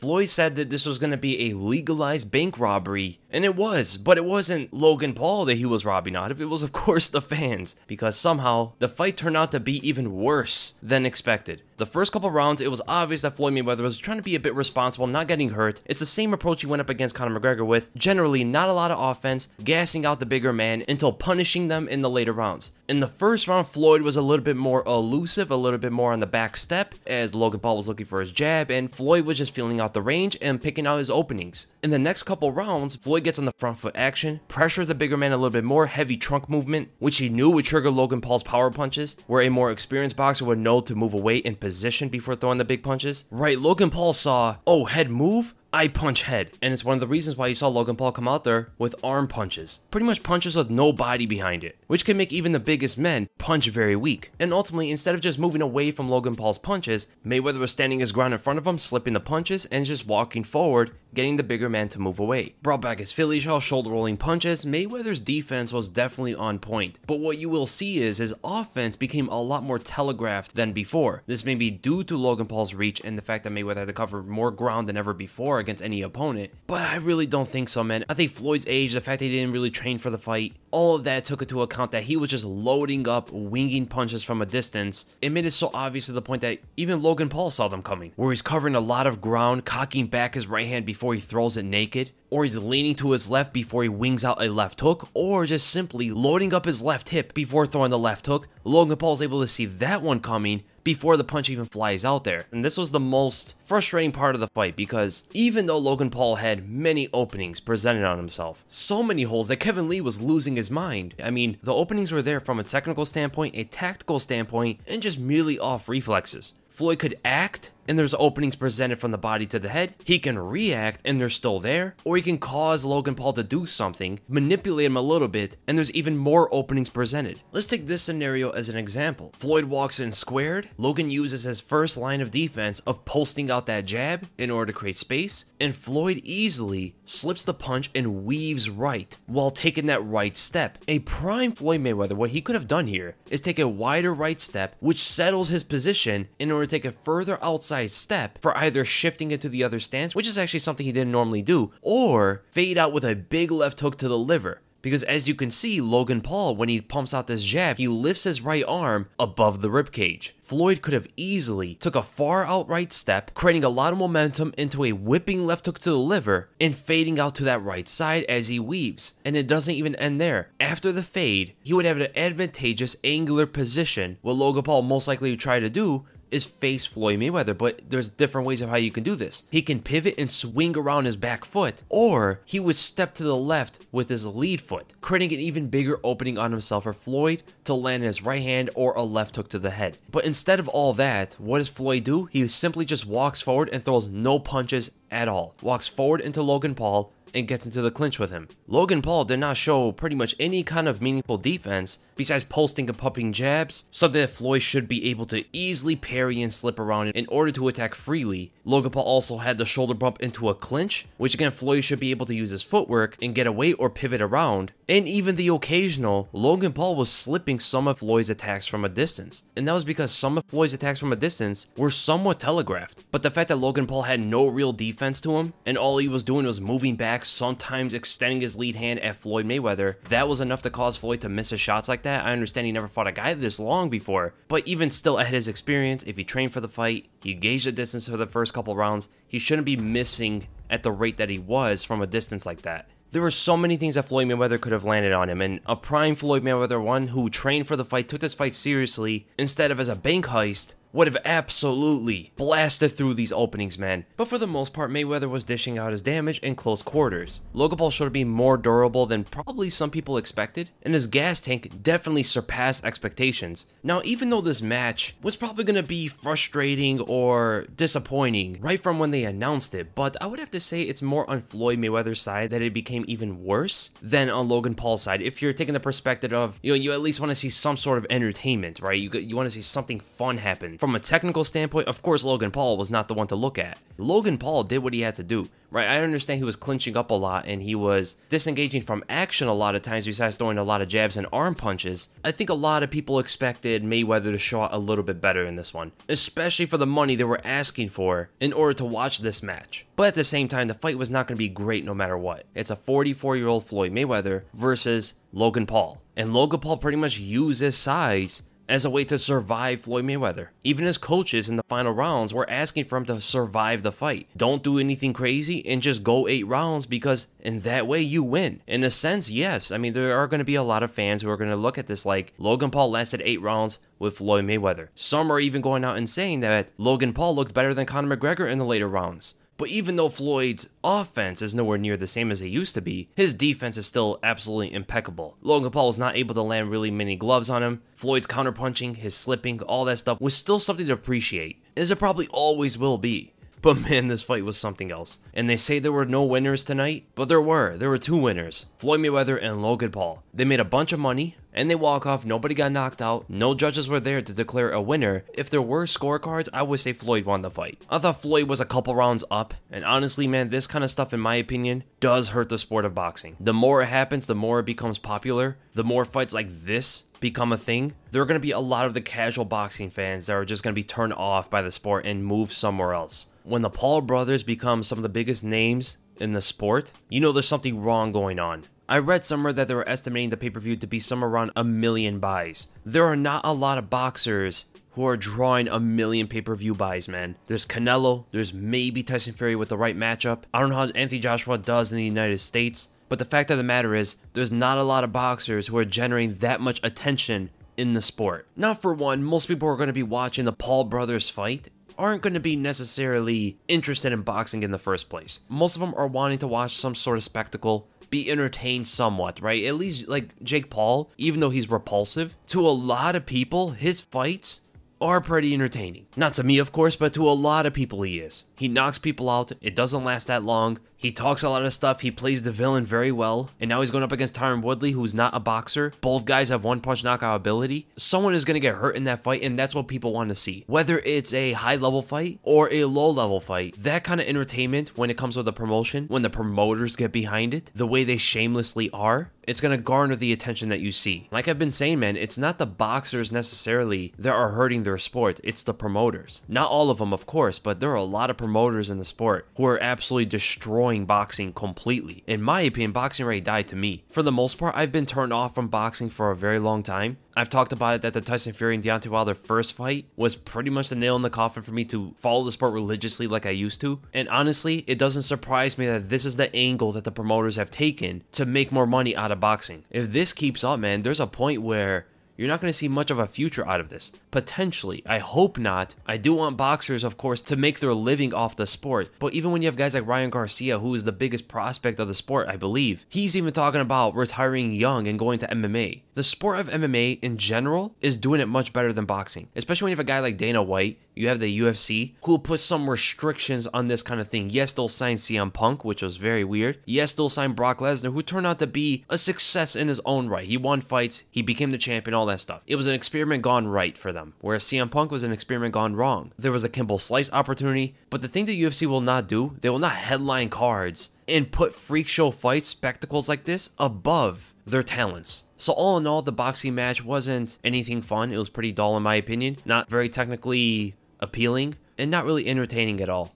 Floyd said that this was going to be a legalized bank robbery, and it was, but it wasn't Logan Paul that he was robbing out of, it was of course the fans, because somehow the fight turned out to be even worse than expected. The first couple rounds, it was obvious that Floyd Mayweather was trying to be a bit responsible, not getting hurt. It's the same approach he went up against Conor McGregor with. Generally, not a lot of offense, gassing out the bigger man until punishing them in the later rounds. In the first round, Floyd was a little bit more elusive, a little bit more on the back step, as Logan Paul was looking for his jab, and Floyd was just feeling out the range and picking out his openings. In the next couple rounds, Floyd gets on the front foot action, pressures the bigger man a little bit more, heavy trunk movement, which he knew would trigger Logan Paul's power punches, where a more experienced boxer would know to move away in position before throwing the big punches. Right, Logan Paul saw, oh, head move? I punch head, and it's one of the reasons why you saw Logan Paul come out there with arm punches. Pretty much punches with no body behind it, which can make even the biggest men punch very weak. And ultimately, instead of just moving away from Logan Paul's punches, Mayweather was standing his ground in front of him, slipping the punches, and just walking forward, getting the bigger man to move away. Brought back his Philly shell, shoulder rolling punches. Mayweather's defense was definitely on point, but what you will see is his offense became a lot more telegraphed than before. This may be due to Logan Paul's reach and the fact that Mayweather had to cover more ground than ever before against any opponent, but I really don't think so, man. I think Floyd's age, the fact that he didn't really train for the fight, all of that took into account that he was just loading up, winging punches from a distance. It made it so obvious to the point that even Logan Paul saw them coming, where he's covering a lot of ground, cocking back his right hand before he throws it naked, or he's leaning to his left before he wings out a left hook, or just simply loading up his left hip before throwing the left hook. Logan Paul's able to see that one coming before the punch even flies out there. And this was the most frustrating part of the fight, because even though Logan Paul had many openings presented on himself, so many holes that Kevin Lee was losing his mind. I mean, the openings were there from a technical standpoint, a tactical standpoint, and just merely off reflexes. Floyd could act, and there's openings presented from the body to the head. He can react, and they're still there. Or he can cause Logan Paul to do something, manipulate him a little bit, and there's even more openings presented. Let's take this scenario as an example. Floyd walks in squared. Logan uses his first line of defense of posting out that jab in order to create space, and Floyd easily slips the punch and weaves right while taking that right step. A prime Floyd Mayweather, what he could have done here is take a wider right step, which settles his position in order to take a further outside step for either shifting into the other stance, which is actually something he didn't normally do, or fade out with a big left hook to the liver. Because as you can see, Logan Paul, when he pumps out this jab, he lifts his right arm above the ribcage. Floyd could have easily took a far out right step, creating a lot of momentum into a whipping left hook to the liver, and fading out to that right side as he weaves. And it doesn't even end there. After the fade, he would have an advantageous angular position. What Logan Paul most likely would try to do is face Floyd Mayweather, but there's different ways of how you can do this. He can pivot and swing around his back foot, or he would step to the left with his lead foot, creating an even bigger opening on himself for Floyd to land his right hand or a left hook to the head. But instead of all that, what does Floyd do? He simply just walks forward and throws no punches at all. Walks forward into Logan Paul and gets into the clinch with him. Logan Paul did not show pretty much any kind of meaningful defense besides posting and pumping jabs, something that Floyd should be able to easily parry and slip around in order to attack freely. Logan Paul also had the shoulder bump into a clinch, which again Floyd should be able to use his footwork and get away or pivot around. And even the occasional, Logan Paul was slipping some of Floyd's attacks from a distance. And that was because some of Floyd's attacks from a distance were somewhat telegraphed. But the fact that Logan Paul had no real defense to him, and all he was doing was moving back, sometimes extending his lead hand at Floyd Mayweather, that was enough to cause Floyd to miss his shots like that. I understand he never fought a guy this long before, but even still at his experience, if he trained for the fight, he gauged the distance for the first couple rounds, he shouldn't be missing at the rate that he was from a distance like that. There were so many things that Floyd Mayweather could have landed on him, and a prime Floyd Mayweather, one who trained for the fight, took this fight seriously, instead of as a bank heist, would have absolutely blasted through these openings, man. But for the most part, Mayweather was dishing out his damage in close quarters. Logan Paul showed to be more durable than probably some people expected, and his gas tank definitely surpassed expectations. Now, even though this match was probably going to be frustrating or disappointing right from when they announced it, but I would have to say it's more on Floyd Mayweather's side that it became even worse than on Logan Paul's side. If you're taking the perspective of, you at least want to see some sort of entertainment, right? You want to see something fun happen From a technical standpoint, of course, Logan Paul was not the one to look at. Logan Paul did what he had to do, right? I understand he was clinching up a lot and he was disengaging from action a lot of times besides throwing a lot of jabs and arm punches. I think a lot of people expected Mayweather to show out a little bit better in this one, especially for the money they were asking for in order to watch this match. But at the same time, the fight was not going to be great no matter what. It's a 44-year-old Floyd Mayweather versus Logan Paul. And Logan Paul pretty much used his size as a way to survive Floyd Mayweather. Even his coaches in the final rounds were asking for him to survive the fight. Don't do anything crazy and just go 8 rounds because in that way you win. In a sense, yes. I mean, there are going to be a lot of fans who are going to look at this like Logan Paul lasted 8 rounds with Floyd Mayweather. Some are even going out and saying that Logan Paul looked better than Conor McGregor in the later rounds. But even though Floyd's offense is nowhere near the same as it used to be, his defense is still absolutely impeccable. Logan Paul was not able to land really many gloves on him. Floyd's counterpunching, his slipping, all that stuff was still something to appreciate, as it probably always will be. But man, this fight was something else. And they say there were no winners tonight, but there were. There were 2 winners, Floyd Mayweather and Logan Paul. They made a bunch of money, and they walk off. Nobody got knocked out. No judges were there to declare a winner. If there were scorecards, I would say Floyd won the fight. I thought Floyd was a couple rounds up, and honestly, man, this kind of stuff, in my opinion, does hurt the sport of boxing. The more it happens, the more it becomes popular. The more fights like this become a thing, there are going to be a lot of the casual boxing fans that are just going to be turned off by the sport and move somewhere else. When the Paul brothers become some of the biggest names in the sport, you know there's something wrong going on. I read somewhere that they were estimating the pay-per-view to be somewhere around 1 million buys. There are not a lot of boxers who are drawing 1 million pay-per-view buys, man. There's Canelo, there's maybe Tyson Fury with the right matchup. I don't know how Anthony Joshua does in the United States, but the fact of the matter is, there's not a lot of boxers who are generating that much attention in the sport. Now, for one, most people who are going to be watching the Paul brothers fight aren't going to be necessarily interested in boxing in the first place. Most of them are wanting to watch some sort of spectacle, be entertained somewhat, right? At least like Jake Paul, even though he's repulsive, to a lot of people, his fights are pretty entertaining. Not to me, of course, but to a lot of people he is. He knocks people out, it doesn't last that long, he talks a lot of stuff, he plays the villain very well, and now he's going up against Tyron Woodley, who's not a boxer. Both guys have one-punch knockout ability. Someone is going to get hurt in that fight, and that's what people want to see. Whether it's a high-level fight or a low-level fight, that kind of entertainment when it comes with the promotion, when the promoters get behind it, the way they shamelessly are, it's going to garner the attention that you see. Like I've been saying, man, it's not the boxers necessarily that are hurting their sport, it's the promoters. Not all of them, of course, but there are a lot of promoters in the sport who are absolutely destroying boxing completely. In my opinion, boxing already died to me. For the most part, I've been turned off from boxing for a very long time. I've talked about it that the Tyson Fury and Deontay Wilder first fight was pretty much the nail in the coffin for me to follow the sport religiously like I used to. And honestly, it doesn't surprise me that this is the angle that the promoters have taken to make more money out of boxing. If this keeps up, man, there's a point where you're not going to see much of a future out of this. Potentially. I hope not. I do want boxers, of course, to make their living off the sport. But even when you have guys like Ryan Garcia, who is the biggest prospect of the sport, I believe, he's even talking about retiring young and going to MMA. The sport of MMA in general is doing it much better than boxing. Especially when you have a guy like Dana White, you have the UFC, who will put some restrictions on this kind of thing. Yes, they'll sign CM Punk, which was very weird. Yes, they'll sign Brock Lesnar, who turned out to be a success in his own right. He won fights, he became the champion, all that stuff. It was an experiment gone right for them, whereas CM Punk was an experiment gone wrong. There was a Kimbo Slice opportunity, but the thing that UFC will not do, they will not headline cards and put freak show fights, spectacles like this, above their talents. So all in all, the boxing match wasn't anything fun. It was pretty dull in my opinion, not very technically appealing, and not really entertaining at all.